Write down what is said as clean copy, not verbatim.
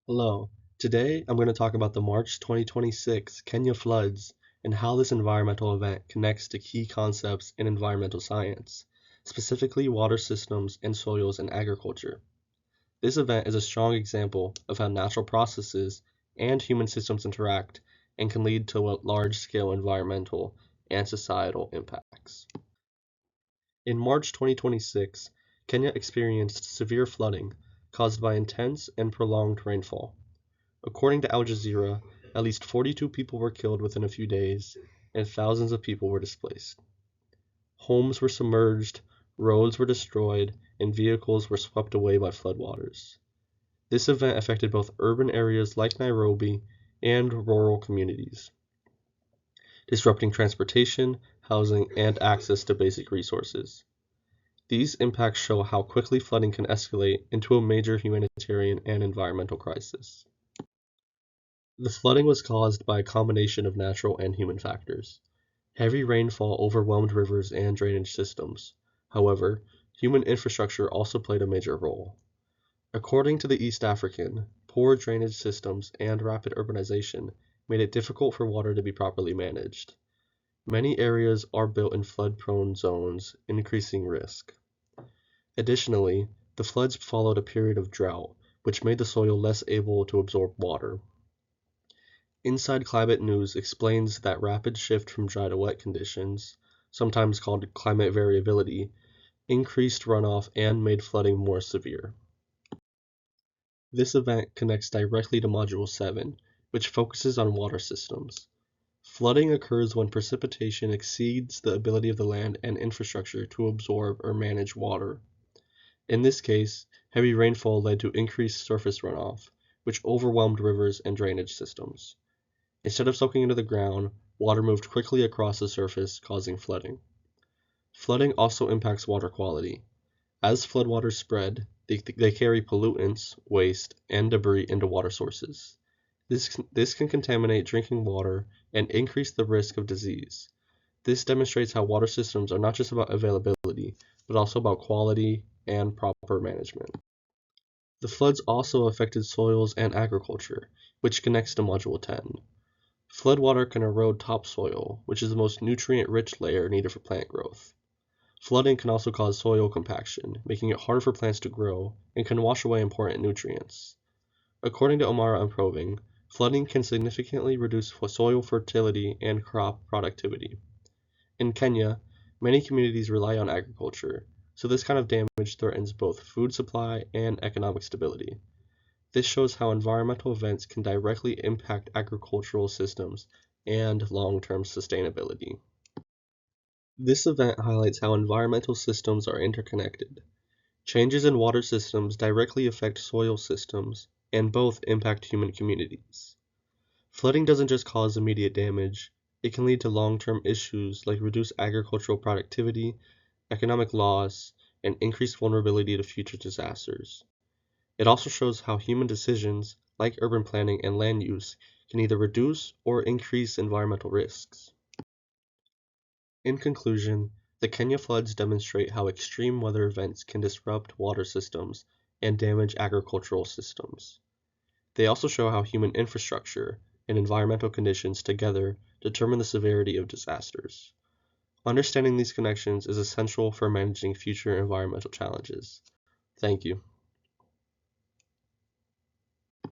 Hello. Today I'm going to talk about the March 2026 Kenya floods and how this environmental event connects to key concepts in environmental science, specifically water systems and soils and agriculture. This event is a strong example of how natural processes and human systems interact and can lead to large-scale environmental and societal impacts. In March 2026, Kenya experienced severe flooding caused by intense and prolonged rainfall. According to Al Jazeera, at least 42 people were killed within a few days, and thousands of people were displaced. Homes were submerged, roads were destroyed, and vehicles were swept away by floodwaters. This event affected both urban areas like Nairobi and rural communities, disrupting transportation, housing, and access to basic resources. These impacts show how quickly flooding can escalate into a major humanitarian and environmental crisis. The flooding was caused by a combination of natural and human factors. Heavy rainfall overwhelmed rivers and drainage systems. However, human infrastructure also played a major role. According to the East African, poor drainage systems and rapid urbanization made it difficult for water to be properly managed. Many areas are built in flood-prone zones, increasing risk. Additionally, the floods followed a period of drought, which made the soil less able to absorb water. Inside Climate News explains that rapid shift from dry to wet conditions, sometimes called climate variability, increased runoff and made flooding more severe. This event connects directly to Module 7, which focuses on water systems. Flooding occurs when precipitation exceeds the ability of the land and infrastructure to absorb or manage water. In this case, heavy rainfall led to increased surface runoff, which overwhelmed rivers and drainage systems. Instead of soaking into the ground, water moved quickly across the surface, causing flooding. Flooding also impacts water quality. As floodwaters spread, they carry pollutants, waste, and debris into water sources. This can contaminate drinking water and increase the risk of disease. This demonstrates how water systems are not just about availability, but also about quality and proper management. The floods also affected soils and agriculture, which connects to Module 10. Floodwater can erode topsoil, which is the most nutrient-rich layer needed for plant growth. Flooding can also cause soil compaction, making it harder for plants to grow, and can wash away important nutrients. According to Omara Improving, flooding can significantly reduce soil fertility and crop productivity. In Kenya, many communities rely on agriculture, so this kind of damage threatens both food supply and economic stability. This shows how environmental events can directly impact agricultural systems and long-term sustainability. This event highlights how environmental systems are interconnected. Changes in water systems directly affect soil systems, and both impact human communities. Flooding doesn't just cause immediate damage, it can lead to long-term issues like reduced agricultural productivity, economic loss, and increased vulnerability to future disasters. It also shows how human decisions, like urban planning and land use, can either reduce or increase environmental risks. In conclusion, the Kenya floods demonstrate how extreme weather events can disrupt water systems and damage agricultural systems. They also show how human infrastructure and environmental conditions together determine the severity of disasters. Understanding these connections is essential for managing future environmental challenges. Thank you.